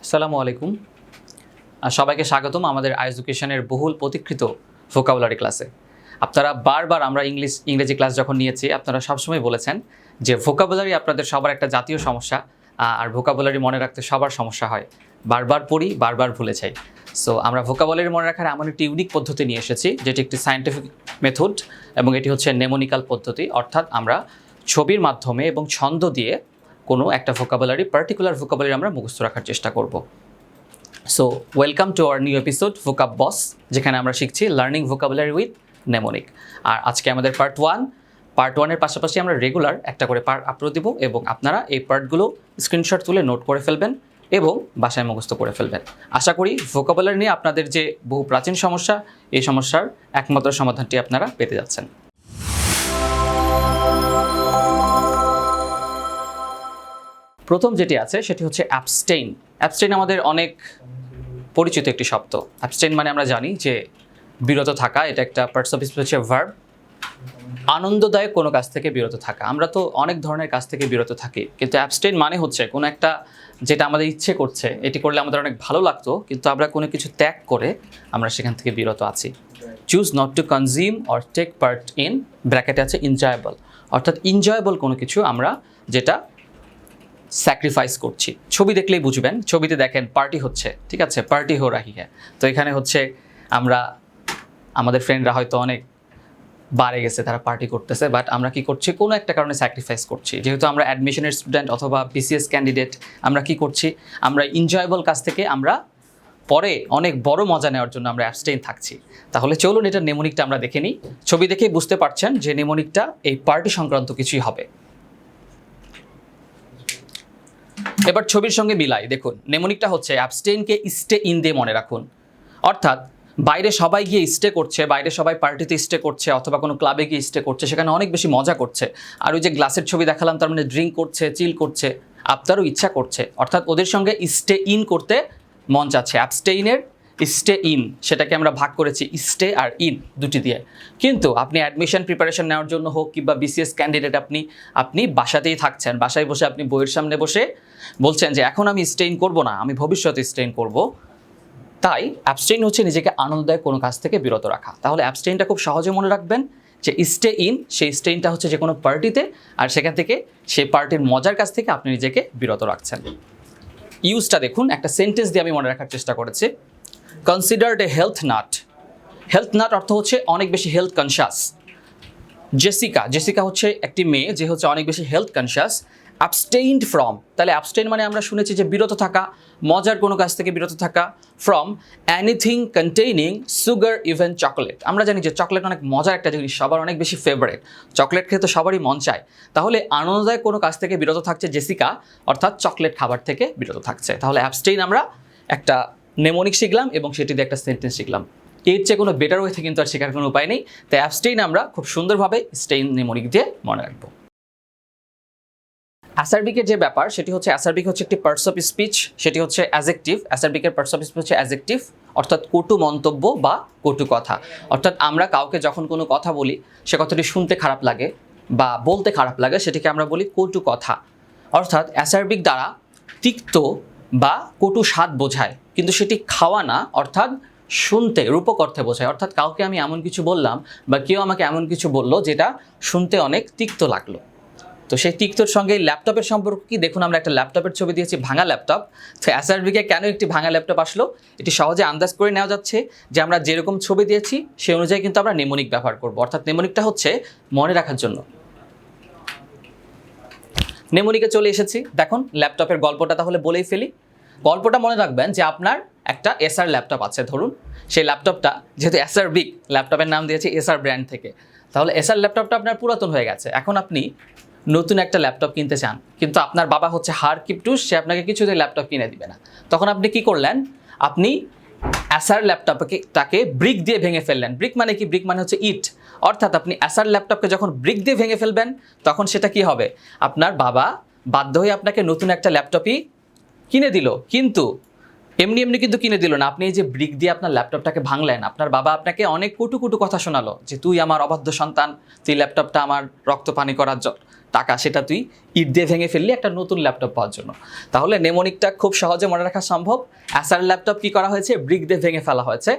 আসসালামু আলাইকুম। সবাইকে স্বাগতম আমাদের এডুকেশনের বহুল প্রতীক্ষিত ভোকাবুলারি ক্লাসে। আপনারা বারবার আমরা ইংরেজি ক্লাস যখন নিয়েছি আপনারা সবসময় বলেছেন যে ভোকাবুলারি আপনাদের সবার একটা জাতীয় সমস্যা, আর ভোকাবুলারি মনে রাখতে সবার সমস্যা হয়। বারবার পড়ি, বারবার ভুলে যাই। সো আমরা ভোকাবুলারি মনে রাখার এমন একটি ইউনিক পদ্ধতি নিয়ে এসেছি, যেটি একটি সায়েন্টিফিক মেথড এবং এটি হচ্ছে নেমোনিক্যাল পদ্ধতি। অর্থাৎ আমরা ছবির মাধ্যমে এবং ছন্দ দিয়ে কোনো একটা পার্টিকুলার ভোকাবুলারি আমরা মুখস্থ রাখার চেষ্টা করব। So welcome to our new episode vocab boss, যেখানে আমরা শিখছি লার্নিং ভোকাবুলারি উইথ নেমোনিক। আর আজকে আমাদের পার্ট ওয়ানের পাশাপাশি আমরা রেগুলার একটা করে পার্ট আপলোড দিব এবং আপনারা এই পার্টগুলো স্ক্রিনশট তুলে নোট করে ফেলবেন এবং বাসায় মুখস্থ করে ফেলবেন। আশা করি ভোকাবুলারি নিয়ে আপনাদের যে বহু প্রাচীন সমস্যা, এই সমস্যার একমাত্র সমাধানটি আপনারা পেতে যাচ্ছেন। প্রথম যেটি আছে সেটি হচ্ছে অ্যাবস্টেইন। অ্যাবস্টেইন আমাদের অনেক পরিচিত একটি শব্দ। অ্যাবস্টেইন মানে আমরা জানি যে বিরত থাকা, এটা একটা পার্টস অফ স্পিচ হচ্ছে ভার্ব। আনন্দদায়ক কোনো কাজ থেকে বিরত থাকা। আমরা তো অনেক ধরনের কাজ থেকে বিরত থাকি, কিন্তু অ্যাবস্টেইন মানে হচ্ছে কোনো একটা যেটা আমাদের ইচ্ছে করছে, এটি করলে আমাদের অনেক ভালো লাগতো, কিন্তু আমরা কোনো কিছু ত্যাগ করে আমরা সেখান থেকে বিরত আছি। Choose not to consume or take part in, ব্র্যাকেটে আছে এনজয়েবল, অর্থাৎ এনজয়েবল কোনো কিছু আমরা যেটা স্যাক্রিফাইস করছি। ছবি দেখলেই বুঝবেন, ছবিতে দেখেন পার্টি হচ্ছে, ঠিক আছে, পার্টি হো রাহি হ্যাঁ। তো এখানে হচ্ছে আমরা আমাদের ফ্রেন্ডরা হয়তো অনেক বারে গেছে, তারা পার্টি করতেছে, বাট আমরা কি করছি, কোনো একটা কারণে স্যাক্রিফাইস করছি। যেহেতু আমরা অ্যাডমিশনের স্টুডেন্ট অথবা BCS ক্যান্ডিডেট, আমরা কি করছি, আমরা এনজয়েবল কাজ থেকে আমরা পরে অনেক বড় মজা নেওয়ার জন্য আমরা অ্যাবস্টেইন থাকছি। তাহলে চলুন এটা নেমোনিকটা আমরা দেখে নিই। ছবি দেখেই বুঝতে পারছেন যে নেমোনিকটা এই পার্টি সংক্রান্ত কিছুই হবে। এবার ছবির সঙ্গে মিলাই দেখুন, নেমোনিকটা হচ্ছে অ্যাবস্টেইনকে স্টে ইন দিয়ে মনে রাখুন। অর্থাৎ বাইরে সবাই গিয়ে স্টে করছে, বাইরে সবাই পার্টিতে স্টে করছে অথবা কোনো ক্লাবে গিয়ে স্টে করছে, সেখানে অনেক বেশি মজা করছে। আর ওই যে গ্লাসের ছবি দেখালাম, তার মানে ড্রিঙ্ক করছে, চিল করছে, আপনারও ইচ্ছা করছে, অর্থাৎ ওদের সঙ্গে স্টে ইন করতে মন চাচ্ছে। অ্যাবস্টেইনের স্টে ইন, সেটাকে আমরা ভাগ করেছি স্টে আর ইন দুটি দিয়ে। কিন্তু আপনি অ্যাডমিশন প্রিপারেশন নেওয়ার জন্য হোক কিংবা BCS ক্যান্ডিডেট, আপনি বাসাতেই থাকছেন, বাসায় বসে আপনি বইয়ের সামনে বসে বলছেন যে এখন আমি স্টেইন করব না, আমি ভবিষ্যতে স্টেইন করব। তাই অ্যাবস্টেইন হচ্ছে নিজেকে আনন্দদায়ক কোনো কাজ থেকে বিরত রাখা। তাহলে অ্যাবস্টেইনটা খুব সহজে মনে রাখবেন যে স্টে ইন, সেই স্টেইনটা হচ্ছে যে কোনো পার্টিতে, আর সেখান থেকে সেই পার্টির মজার কাছ থেকে আপনি নিজেকে বিরত রাখছেন। ইউজটা দেখুন, একটা সেন্টেন্স দিয়ে আমি মনে রাখার চেষ্টা করেছি। কনসিডার্ড এ হেলথ নাট। হেলথ নাট অর্থ হচ্ছে অনেক বেশি হেলথ কনসিয়াস। জেসিকা হচ্ছে একটি মেয়ে যে হচ্ছে অনেক বেশি হেলথ কনসিয়াস। অ্যাবস্টেইনড ফ্রম, তাহলে অ্যাবস্টেইন মানে আমরা শুনেছি যে বিরত থাকা, মজার কোনো কাজ থেকে বিরত থাকা। From anything containing sugar, even chocolate. আমরা জানি যে চকলেট অনেক মজার একটা জিনিস, সবার অনেক বেশি ফেভারিট, চকলেট খেতে সবারই মন চায়। তাহলে আনন্দদায়ক কোনো কাজ থেকে বিরত থাকছে জেসিকা, অর্থাৎ চকলেট খাবার থেকে বিরত থাকছে। তাহলে অ্যাবস্টেইন আমরা একটা নেমোনিক শিখলাম এবং সেটি দিয়ে একটা সেন্টেন্স শিখলাম। এর চেয়ে কোনো বেটার ওয়েতে কিন্তু আর শেখার কোনো উপায় নেই। তাই অ্যাবস্টেইন আমরা খুব সুন্দরভাবে স্টেইন নেমোনিক দিয়ে মনে রাখবো। অ্যাসারবিকের যে ব্যাপার সেটি হচ্ছে, অ্যাসারবিক হচ্ছে একটি পার্টস অফ স্পিচ, সেটি হচ্ছে অ্যাজেক্টিভ। অ্যাসারবিকের পার্টস অফ স্পিচ হচ্ছে অ্যাজেক্টিভ, অর্থাৎ কটু মন্তব্য বা কটু কথা। অর্থাৎ আমরা কাউকে যখন কোনো কথা বলি, সে কথাটি শুনতে খারাপ লাগে বা বলতে খারাপ লাগে, সেটিকে আমরা বলি কটু কথা। অর্থাৎ অ্যাসারবিক দ্বারা তিক্ত বা কটু স্বাদ বোঝায়, কিন্তু সেটি খাওয়া না, অর্থাৎ শুনতে রূপক অর্থে বোঝায়। অর্থাৎ কাউকে আমি এমন কিছু বললাম বা কেউ আমাকে এমন কিছু বললো যেটা শুনতে অনেক তিক্ত লাগলো। তো সেই তিক্তর সঙ্গে ল্যাপটপের সম্পর্ক কি দেখুন, আমরা একটা ল্যাপটপের ছবি দিয়েছি, ভাঙা ল্যাপটপ। তো অ্যাসারবিকে কেন একটি ভাঙা ল্যাপটপ আসলো, এটি সহজে আন্দাজ করে নেওয়া যাচ্ছে যে আমরা যেরকম ছবি দিয়েছি সেই অনুযায়ী কিন্তু আমরা নেমোনিক ব্যবহার করব। অর্থাৎ নেমোনিকটা হচ্ছে মনে রাখার জন্য। নেমোনিকে চলে এসেছি, দেখুন ল্যাপটপের গল্পটা তাহলে বলেই ফেলি। গল্পটা মনে রাখবেন যে আপনার একটা এসআর ল্যাপটপ আছে ধরুন, সেই ল্যাপটপটা যেহেতু অ্যাসারবিক, ল্যাপটপের নাম দিয়েছে এসআর ব্র্যান্ড থেকে। তাহলে এসআর ল্যাপটপটা আপনার পুরাতন হয়ে গেছে, এখন আপনি নতুন একটা ল্যাপটপ কিনতে চান, কিন্তু আপনার বাবা হচ্ছে হার কিপটুস, সে আপনাকে কিছুতেই ল্যাপটপ কিনে দিবে না। তখন আপনি কি করলেন, আপনি অ্যাসার ল্যাপটপটাকে ব্রিক দিয়ে ভেঙে ফেললেন। ব্রিক মানে কি, ব্রিক মানে হচ্ছে ইট। অর্থাৎ আপনি অ্যাসার ল্যাপটপকে যখন ব্রিক দিয়ে ভেঙে ফেলবেন, তখন সেটা কি হবে, আপনার বাবা বাধ্য হয়ে আপনাকে নতুন একটা ল্যাপটপই কিনে দিল। কিন্তু এমনি এমনি কিন্তু কিনে দিল না, আপনি এই যে ব্রিক দিয়ে আপনার ল্যাপটপটাকে ভাঙলেন, আপনার বাবা আপনাকে অনেক কটু কটু কথা শোনালো যে তুই আমার অবাধ্য সন্তান, তুই ল্যাপটপটা আমার রক্ত পানি করার টাকা সেটা তুই ইট দিয়ে ভেঙে ফেললি একটা নতুন ল্যাপটপ পাওয়ার জন্য। তাহলে নেমোনিকটা খুব সহজে মনে রাখা সম্ভব। অ্যাসার ল্যাপটপ কি করা হয়েছে, ব্রিক দিয়ে ভেঙে ফেলা হয়েছে।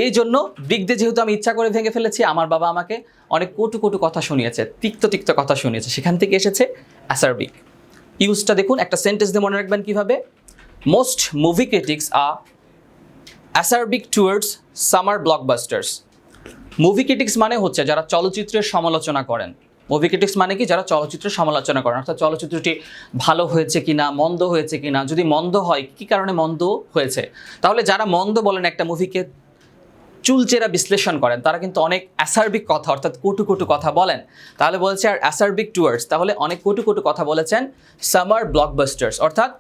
এই জন্য ব্রিক দিয়ে যেহেতু আমি ইচ্ছা করে ভেঙে ফেলেছি, আমার বাবা আমাকে অনেক কটু কটু কথা শুনিয়েছে, তিক্ত তিক্ত কথা শুনিয়েছে, সেখান থেকে এসেছে অ্যাসারবিক। ইউজটা দেখুন, একটা সেন্টেন্স দিয়ে মনে রাখবেন কিভাবে। Most movie critics are acerbic towards summer blockbusters. Movie critics মানে হচ্ছে যারা চলচ্চিত্রের সমালোচনা করেন। মুভি ক্রিটিক্স মানে কি, যারা চলচ্চিত্রের সমালোচনা করেন, অর্থাৎ চলচ্চিত্রটি ভালো হয়েছে কিনা, মন্দ হয়েছে কিনা, যদি মন্দ হয় কী কারণে মন্দ হয়েছে। তাহলে যারা মন্দ বলেন একটা মুভিকে, চুলচেরা বিশ্লেষণ করেন, তারা কিন্তু অনেক অ্যাসারবিক কথা অর্থাৎ কটু কটু কথা বলেন। তাহলে বলছে আর অ্যাসারবিক টুয়ার্ডস, তাহলে অনেক কটু কটু কথা বলেছেন সামার ব্লকবাস্টার্স, অর্থাৎ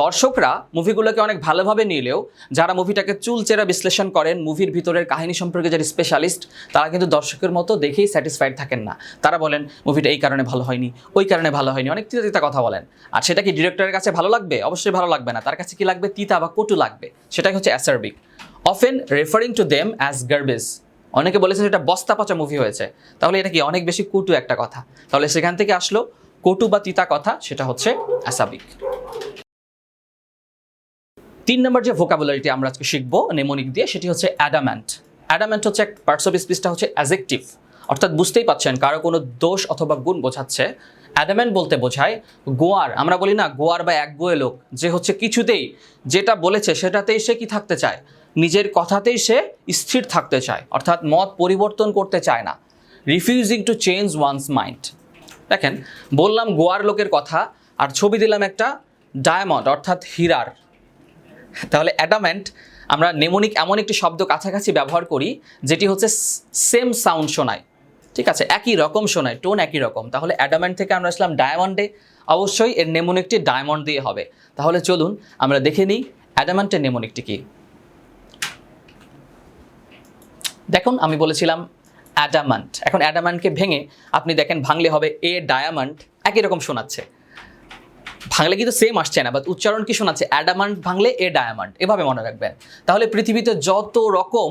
দর্শকরা মুভিগুলোকে অনেক ভালোভাবে নিলেও যারা মুভিটাকে চুলচেরা বিশ্লেষণ করেন, মুভির ভিতরের কাহিনী সম্পর্কে যারা স্পেশালিস্ট, তারা কিন্তু দর্শকের মতো দেখেই স্যাটিসফাইড থাকেন না। তারা বলেন মুভিটা এই কারণে ভালো হয়নি, ওই কারণে ভালো হয়নি, অনেক তিতা তিতা কথা বলেন। আর সেটা কি ডিরেক্টরের কাছে ভালো লাগবে? অবশ্যই ভালো লাগবে না। তার কাছে কি লাগবে? তিতা বা কটু লাগবে। সেটাই হচ্ছে acerbic. Often referring to them as garbage. অনেকে বলেছে সেটা বস্তা পচা মুভি হয়েছে। তাহলে এটা কি অনেক বেশি কটু একটা কথা। তাহলে সেখান থেকে আসলো কটু বা তিতা কথা, সেটা হচ্ছে অ্যাসাবিক। 3 নম্বর যে ভোকাবুলারিটি আমরা আজকে শিখবো নেমোনিক দিয়ে, সেটি হচ্ছে অ্যাডাম্যান্ট। অ্যাডাম্যান্ট হচ্ছে এক পার্টস অফ স্পিচটা হচ্ছে অ্যাজেক্টিভ, অর্থাৎ বুঝতেই পাচ্ছেন কারো কোনো দোষ অথবা গুণ বোঝাচ্ছে। অ্যাডামেন্ট বলতে বোঝায় গোয়ার, আমরা বলি না গোয়ার বা একগুঁয়ে লোক, যে হচ্ছে কিছুতেই যেটা বলেছে সেটাতেই সে কি থাকতে চায়, নিজের কথাতেই সে স্থির থাকতে চায়, অর্থাৎ মত পরিবর্তন করতে চায় না। Refusing to change one's mind. দেখেন, বললাম গোয়ার লোকের কথা আর ছবি দিলাম একটা ডায়মন্ড অর্থাৎ হীরার। তাহলে অ্যাডামেন্ট আমরা নেমোনিক এমন একটি শব্দ কাছাকাছি ব্যবহার করি যেটি হচ্ছে সেম সাউন্ড শোনায়, ঠিক আছে, একই রকম শোনায়, টোন একই রকম। তাহলে অ্যাডামেন্ট থেকে আমরা আসলাম ডায়মন্ডে, অবশ্যই এর নেমোনিকটি ডায়মন্ড দিয়ে হবে। তাহলে চলুন আমরা দেখে নিই অ্যাডামেন্টের নেমোনিকটি কি। দেখুন, আমি বলেছিলাম অ্যাডামান্ট। এখন অ্যাডামান্টকে ভেঙে আপনি দেখেন ভাঙলে হবে এ ডায়ামান্ট, একই রকম শোনাচ্ছে। ভাঙলে কিন্তু সেম আসছে না, বাট উচ্চারণ কি শোনাচ্ছে, অ্যাডামান্ট ভাঙলে এ ডায়ামান্ট, এভাবে মনে রাখবেন। তাহলে পৃথিবীতে যত রকম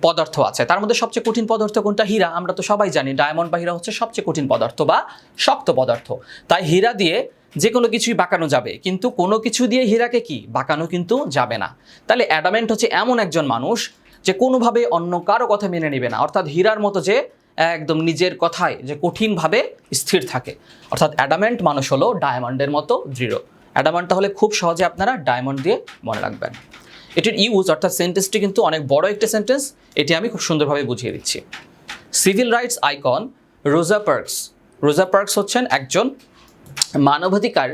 পদার্থ আছে তার মধ্যে সবচেয়ে কঠিন পদার্থ কোনটা? হীরা। আমরা তো সবাই জানি ডায়মন্ড বা হীরা হচ্ছে সবচেয়ে কঠিন পদার্থ বা শক্ত পদার্থ। তাই হীরা দিয়ে যে কোনো কিছুই বাঁকানো যাবে, কিন্তু কোনো কিছু দিয়ে হীরাকে কি বাঁকানো কিন্তু যাবে না। তাহলে অ্যাডামেন্ট হচ্ছে এমন একজন মানুষ যে কোনোভাবে অন্য কারো কথা মেনে নেবে না, অর্থাৎ হীরার মতো যে একদম নিজের কথায় যে কঠিনভাবে স্থির থাকে, অর্থাৎ অ্যাডামেন্ট মানুষ হলো ডায়মন্ডের মতো দৃঢ়। অ্যাডামেন্ট তাহলে খুব সহজে আপনারা ডায়মন্ড দিয়ে মনে রাখবেন। এটির ইউজ অর্থাৎ সেন্টেন্সটি কিন্তু অনেক বড় একটা সেন্টেন্স, এটি আমি খুব সুন্দরভাবে বুঝিয়ে দিচ্ছি। সিভিল রাইটস আইকন রোজা পার্কস। রোজা পার্কস হচ্ছেন একজন মানবাধিকার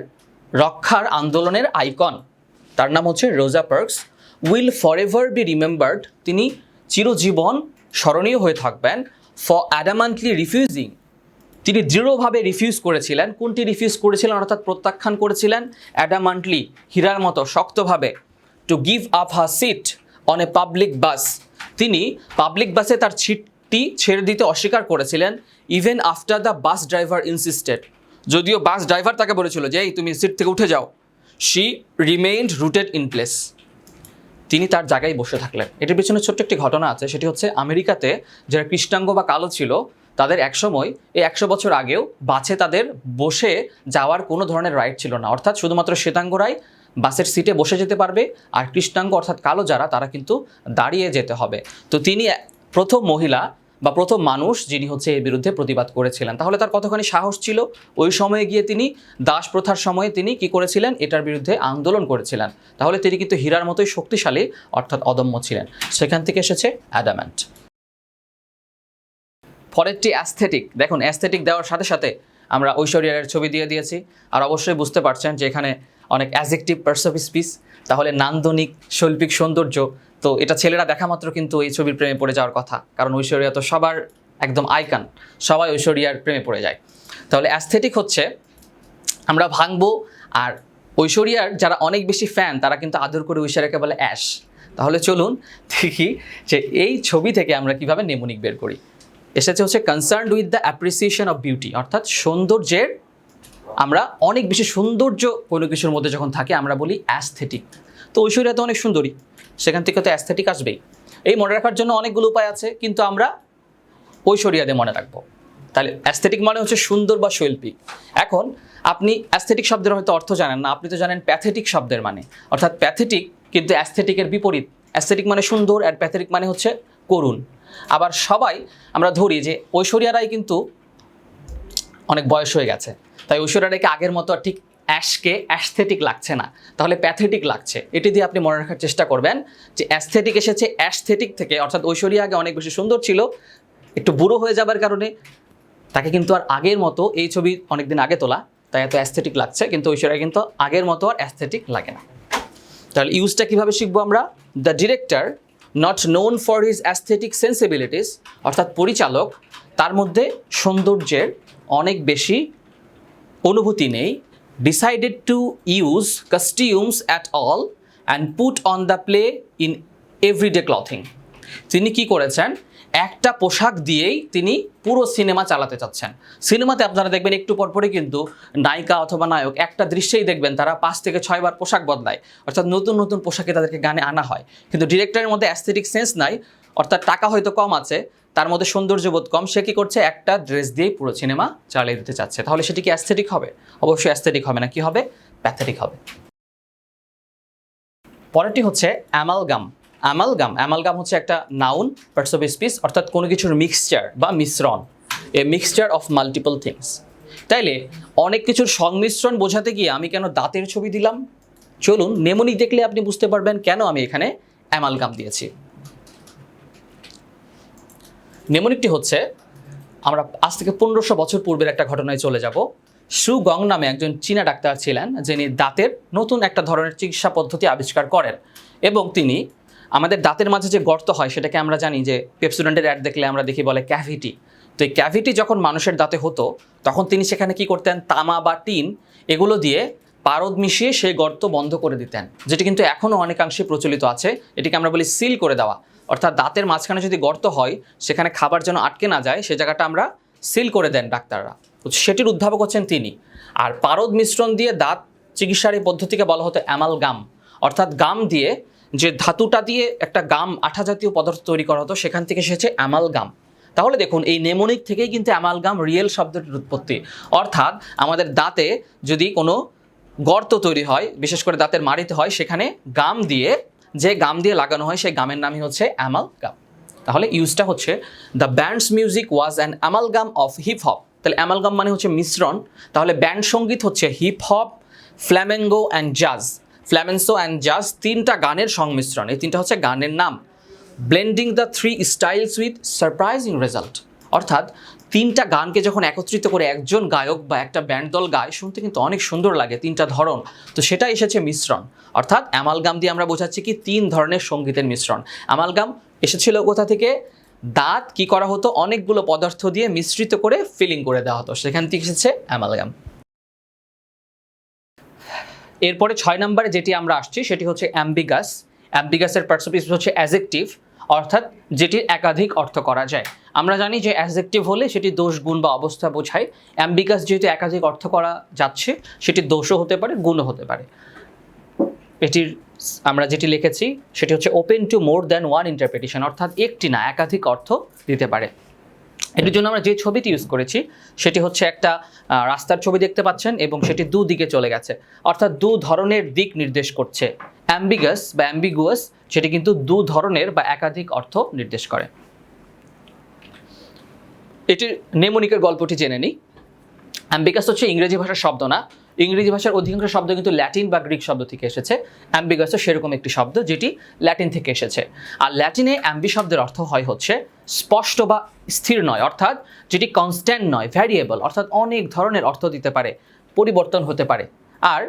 রক্ষার আন্দোলনের আইকন, তার নাম হচ্ছে রোজা parks. Will forever be remembered, তিনি চিরজীবন স্মরণীয় হয়ে থাকবেন। ফর অ্যাডামান্টলি রিফিউজিং, তিনি দৃঢ়ভাবে রিফিউজ করেছিলেন। কোনটি রিফিউজ করেছিলেন অর্থাৎ প্রত্যাখ্যান করেছিলেন? অ্যাডামান্টলি, হীরার মতো শক্তভাবে। To give up her sit on a public bus, তিনি পাবলিক বাসে তার সিটটি ছেড়ে দিতে অস্বীকার করেছিলেন। Even after the bus driver insisted, যদিও বাস ড্রাইভার তাকে বলেছিল যে এই তুমি সিট থেকে উঠে যাও। She remained rooted in place, তিনি তার জায়গায় বসে থাকলেন। এটির পিছনে ছোট্ট একটি ঘটনা আছে, সেটি হচ্ছে আমেরিকাতে যারা কৃষ্ণাঙ্গ বা কালো ছিল তাদের একসময় এই 100 বছর আগেও বাসে তাদের বসে যাওয়ার কোনো ধরনের রাইট ছিল না, অর্থাৎ শুধুমাত্র শ্বেতাঙ্গরাই বাসের সিটে বসে যেতে পারবে, আর কৃষ্ণাঙ্গ অর্থাৎ কালো যারা তারা কিন্তু দাঁড়িয়ে যেতে হবে। তো তিনি প্রথম মহিলা বা প্রথম মানুষ যিনি হচ্ছে এর বিরুদ্ধে প্রতিবাদ করেছিলেন। তাহলে তার কতখানি সাহস ছিল, ওই সময়ে গিয়ে তিনি দাস প্রথার সময়ে তিনি কি করেছিলেন, এটার বিরুদ্ধে আন্দোলন করেছিলেন। তাহলে তিনি কিন্তু হীরার মতোই শক্তিশালী অর্থাৎ অদম্য ছিলেন। সেখান থেকে এসেছে অ্যাডামেন্ট। পরেরটি অ্যাস্থেটিক। দেখুন, অ্যাস্থেটিক দেওয়ার সাথে সাথে আমরা ঐশ্বরিয়ার ছবি দিয়ে দিয়েছি, আর অবশ্যই বুঝতে পারছেন যে এখানে অনেক অ্যাডজেক্টিভ পার্টস অফ স্পিচ, তাহলে নান্দনিক শৈল্পিক সৌন্দর্য। তো এটা ছেলেরা দেখা মাত্র কিন্তু এই ছবির প্রেমে পড়ে যাওয়ার কথা, কারণ ঐশ্বরিয়া তো সবার একদম আইকন, সবাই ঐশ্বরিয়ার প্রেমে পড়ে যায়। তাহলে অ্যাস্থেটিক হচ্ছে আমরা ভাঙবো, আর ঐশ্বরিয়ার যারা অনেক বেশি ফ্যান তারা কিন্তু আদর করে ঐশ্বরিয়াকে বলে অ্যাশ। তাহলে চলুন দেখি যে এই ছবি থেকে আমরা কিভাবে নেমোনিক বের করি। এসেছে হচ্ছে concerned with the appreciation of beauty, অর্থাৎ সৌন্দর্যের, আমরা অনেক বেশি সৌন্দর্য কোনো কিছুর মধ্যে যখন থাকে আমরা বলি অ্যাস্থেটিক। তো ঐশ্বরিয়া তো অনেক সুন্দরী, সেখান থেকে তো অ্যাস্থেটিক আসবেই। এই মনে রাখার জন্য অনেকগুলো উপায় আছে, কিন্তু আমরা ঐশ্বরিয়া দিয়ে মনে রাখবো। তাহলে অ্যাস্থেটিক মানে হচ্ছে সুন্দর বা শৈল্পিক। এখন আপনি অ্যাস্থেটিক শব্দের হয়তো অর্থ জানেন না, আপনি তো জানেন প্যাথেটিক শব্দের মানে, অর্থাৎ প্যাথেটিক কিন্তু অ্যাস্থেটিকের বিপরীত। অ্যাস্থেটিক মানে সুন্দর আর প্যাথেটিক মানে হচ্ছে করুণ। আবার সবাই আমরা ধরি যে ঐশ্বরিয়া রায় কিন্তু অনেক বয়স হয়ে গেছে, তাই ঐশ্বরিয়া রায়কে আগের মতো আর ঠিক অ্যাস্থেটিক লাগছে না, তাহলে প্যাথেটিক লাগছে। এটি দিয়ে আপনি মনে রাখার চেষ্টা করবেন যে অ্যাস্থেটিক এসেছে অ্যাস্থেটিক থেকে, অর্থাৎ ঐশ্বরিয়া আগে অনেক বেশি সুন্দর ছিল, একটু বুড়ো হয়ে যাবার কারণে তাকে কিন্তু আর আগের মতো, এই ছবি অনেকদিন আগে তোলা তাই এত অ্যাস্থেটিক লাগছে, কিন্তু ঐশ্বরিয়া কিন্তু আগের মতো আর অ্যাস্থেটিক লাগে না। তাহলে ইউজটা কীভাবে শিখবো আমরা? The director not known for his aesthetic sensibilities, অর্থাৎ পরিচালক, তার মধ্যে সৌন্দর্যের অনেক বেশি অনুভূতি নেই, decided to use costumes at all and put on the play in everyday clothing. তিনি কি করেছেন? একটা পোশাক দিয়েই তিনি পুরো সিনেমা চালাতে চাচ্ছেন। সিনেমাতে আপনারা দেখবেন একটু পরপরই কিন্তু নায়িকা অথবা নায়ক একটা দৃশ্যেই দেখবেন তারা 5 থেকে 6 বার পোশাক বদলায়, অর্থাৎ নতুন নতুন পোশাকে তাদেরকে গানে আনা হয়। কিন্তু ডিরেক্টরের মধ্যে অ্যাস্থেটিক সেন্স নাই, অর্থাৎ টাকা হয়তো কম আছে, তার মধ্যে সৌন্দর্যবোধ কম, সে কী করছে? একটা ড্রেস দিয়েই পুরো সিনেমা চালিয়ে দিতে চাচ্ছে। তাহলে সেটি কি অ্যাস্থেটিক হবে? অবশ্যই অ্যাস্থেটিক হবে না, কি হবে? প্যাথেটিক হবে। পরেরটি হচ্ছে অ্যামালগাম। অ্যামালগাম হচ্ছে একটা নাউন, পার্টস অফ স্পিচ, অর্থাৎ কোনো কিছুর মিক্সচার বা মিশ্রণ, এ মিক্সচার অফ মাল্টিপল থিংস। তাইলে অনেক কিছুর সংমিশ্রণ বোঝাতে গিয়ে আমি কেন দাঁতের ছবি দিলাম? চলুন নেমোনিক দেখলে আপনি বুঝতে পারবেন কেন আমি এখানে অ্যামালগাম দিয়েছি। নেমোনিকটি হচ্ছে, আমরা আজ থেকে 1500 বছর পূর্বের একটা ঘটনায় চলে যাব। সু গং নামে একজন চীনা ডাক্তার ছিলেন, যিনি দাঁতের নতুন একটা ধরনের চিকিৎসা পদ্ধতি আবিষ্কার করেন, এবং তিনি আমাদের দাঁতের মাঝে যে গর্ত হয় সেটাকে আমরা জানি যে পেপসোডেন্টের অ্যাড দেখলে আমরা দেখি বলে ক্যাভিটি। তো এই ক্যাভিটি যখন মানুষের দাঁতে হতো তখন তিনি সেখানে কি করতেন? তামা বা টিন এগুলো দিয়ে পারদ মিশিয়ে সেই গর্ত বন্ধ করে দিতেন, যেটি কিন্তু এখনও অনেকাংশে প্রচলিত আছে। এটিকে আমরা বলি সিল করে দেওয়া, অর্থাৎ দাঁতের মাঝখানে যদি গর্ত হয় সেখানে খাবার যেন আটকে না যায়, সে জায়গাটা আমরা সিল করে দেন ডাক্তাররা। সেটির উদ্ভাবক হচ্ছেন তিনি। আর পারদ মিশ্রণ দিয়ে দাঁত চিকিৎসার এই পদ্ধতিকে বলা হতো অ্যামালগাম, অর্থাৎ গাম দিয়ে যে ধাতুটা দিয়ে একটা গাম আঠা জাতীয় পদার্থ তৈরি করা হতো, সেখান থেকে এসেছে অ্যামালগাম। তাহলে দেখুন এই নেমোনিক থেকেই কিন্তু অ্যামালগাম রিয়েল শব্দটির উৎপত্তি। অর্থাৎ আমাদের দাঁতে যদি কোনো গর্ত তৈরি হয়, বিশেষ করে দাঁতের মাড়িতে হয়, সেখানে গাম দিয়ে লাগানো হয়, সেই গামের নামই হচ্ছে অ্যামালগাম। তাহলে ইউজটা হচ্ছে the bands music was an amalgam of hip hop. তাহলে অ্যামালগাম মানে হচ্ছে মিশ্রণ, তাহলে ব্যান্ড সঙ্গীত হচ্ছে হিপ হপ, ফ্ল্যামেঙ্গো অ্যান্ড জাজ। ফ্ল্যামেন্সো অ্যান্ড জাজ তিনটা গানের সংমিশ্রণ, এই তিনটা হচ্ছে গানের নাম। Blending the 3 styles with surprising result, অর্থাৎ তিনটা গানকে যখন একত্রিত করে একজন গায়ক বা একটা ব্যান্ড দল গায়, শুনতে কিন্তু অনেক সুন্দর লাগে, তিনটা ধরন, তো সেটা এসেছে মিশ্রণ। অর্থাৎ অ্যামালগাম দিয়ে আমরা বোঝাচ্ছি কি 3 ধরনের সঙ্গীতের মিশ্রণ। অ্যামালগাম এসেছিল কোথা থেকে? দাঁত কি করা হতো? অনেকগুলো পদার্থ দিয়ে মিশ্রিত করে ফিলিং করে দেওয়া হতো, সেখান থেকে এসেছে অ্যামালগাম। এরপরে 6 নম্বরে যেটি আমরা আসছি সেটি হচ্ছে অ্যাম্বিগাস। অ্যাম্বিগাসের পার্টস অফ স্পিচ হচ্ছে অ্যাডজেক্টিভ, অর্থাৎ যেটির একাধিক অর্থ করা যায়। আমরা জানি যে অ্যাডজেক্টিভ হলে সেটি দোষ, গুণ বা অবস্থা বোঝায়। অ্যাম্বিগাস যেহেতু একাধিক অর্থ করা যাচ্ছে, সেটি দোষও হতে পারে, গুণও হতে পারে। এটির আমরা যেটি লিখেছি সেটি হচ্ছে open to more than one interpretation, অর্থাৎ একটি না একাধিক অর্থ দিতে পারে। এটির জন্য আমরা যে ছবিটি ইউজ করেছি সেটি হচ্ছে একটা রাস্তার ছবি দেখতে পাচ্ছেন, এবং সেটি দুদিকে চলে গেছে, অর্থাৎ 2 ধরনের দিক নির্দেশ করছে। অ্যাম্বিগাস বা অ্যাম্বিগুয়াস সেটি কিন্তু 2 ধরনের বা একাধিক অর্থ নির্দেশ করে। এটির নেমোনিকের গল্পটি জেনে নিই। অ্যাম্বিগাস হচ্ছে ইংরেজি ভাষার শব্দ না, ইংরেজি ভাষার অধিকাংশ শব্দ কিন্তু ল্যাটিন বা গ্রিক শব্দ থেকে এসেছে। অ্যাম্বিগাসও সেরকম একটি শব্দ যেটি ল্যাটিন থেকে এসেছে। আর ল্যাটিনে অ্যাম্বি শব্দের অর্থ হয় হচ্ছে স্পষ্ট বা স্থির নয়, অর্থাৎ যেটি কনস্ট্যান্ট নয়, ভ্যারিয়েবল, অর্থাৎ অনেক ধরনের অর্থ দিতে পারে, পরিবর্তন হতে পারে। আর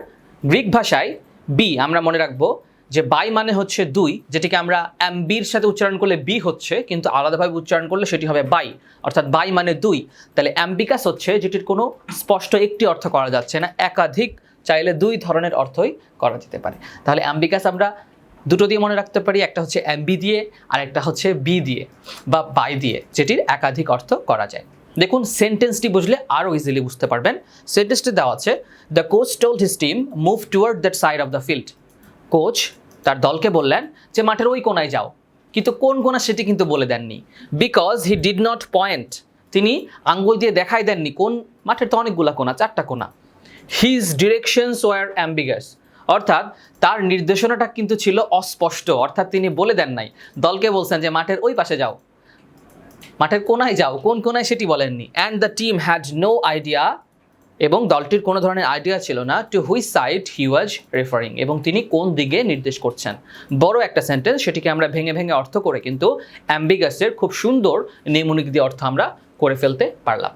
গ্রিক ভাষায় বি আমরা মনে রাখবো যে বাই মানে হচ্ছে 2, যেটিকে আমরা অ্যাম্বির সাথে উচ্চারণ করলে বি হচ্ছে, কিন্তু আলাদাভাবে উচ্চারণ করলে সেটি হবে বাই, অর্থাৎ বাই মানে 2। তাহলে অ্যাম্বিগাস হচ্ছে যেটির কোনো স্পষ্ট একটি অর্থ করা যাচ্ছে না, একাধিক, চাইলে 2 ধরনের অর্থই করা যেতে পারে। তাহলে অ্যাম্বিগাস আমরা দুটো দিয়ে মনে রাখতে পারি, একটা হচ্ছে অ্যাম্বি দিয়ে আর একটা হচ্ছে বি দিয়ে বা বাই দিয়ে, যেটির একাধিক অর্থ করা যায়। দেখুন সেন্টেন্সটি বুঝলে আরও ইজিলি বুঝতে পারবেন। সেন্টেন্সটি দেওয়া আছে, the coach told his team move toward that side of the field. Coach তার দলকে বললেন যে মাঠের ওই কোনায় যাও, কিন্তু কোন কোনা সেটি কিন্তু বলে দেননি। Because he did not point, তিনি আঙ্গুল দিয়ে দেখাই দেননি কোন, মাঠের তো অনেকগুলা কোণা, 4টা কোণা। হিজ ডিরেকশনস ওয়ার অ্যাম্বিগাস, অর্থাৎ তার নির্দেশনাটা কিন্তু ছিল অস্পষ্ট, অর্থাৎ তিনি বলে দেন নাই। দলকে বলছেন যে মাঠের ওই পাশে যাও, মাঠের কোনায় যাও, কোন কোনায় সেটি বলেননি। And the team had no idea, এবং দলটির কোনো ধরনের আইডিয়া ছিল না to which side he was referring, এবং তিনি কোন দিকে নির্দেশ করছেন। বড় একটা সেন্টেন্স, সেটিকে আমরা ভেঙে ভেঙে অর্থ করে কিন্তু অ্যাম্বিগাসের খুব সুন্দর নেমোনিক দিয়ে অর্থ আমরা করে ফেলতে পারলাম।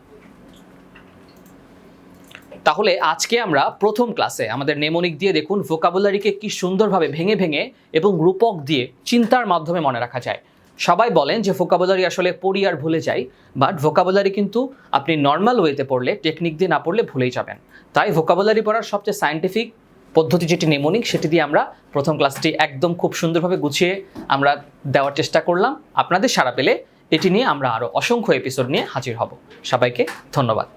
তাহলে আজকে আমরা প্রথম ক্লাসে আমাদের নেমোনিক দিয়ে দেখুন ভোকাবুলারিকে কি সুন্দরভাবে ভেঙে ভেঙে এবং রূপক দিয়ে চিন্তার মাধ্যমে মনে রাখা যায়। সবাই বলেন যে ভোকাবুলারি আসলে পড়ি আর ভুলে যাই, বাট ভোকাবুলারি কিন্তু আপনি নর্মাল ওয়েতে পড়লে, টেকনিক দিয়ে না পড়লে ভুলেই যাবেন। তাই ভোকাবুলারি পড়ার সবচেয়ে সায়েন্টিফিক পদ্ধতি যেটি নেমোনিক, সেটি দিয়ে আমরা প্রথম ক্লাসটি একদম খুব সুন্দরভাবে গুছিয়ে আমরা দেওয়ার চেষ্টা করলাম। আপনাদের সাড়া পেলে এটি নিয়ে আমরা আরও অসংখ্য এপিসোড নিয়ে হাজির হব। সবাইকে ধন্যবাদ।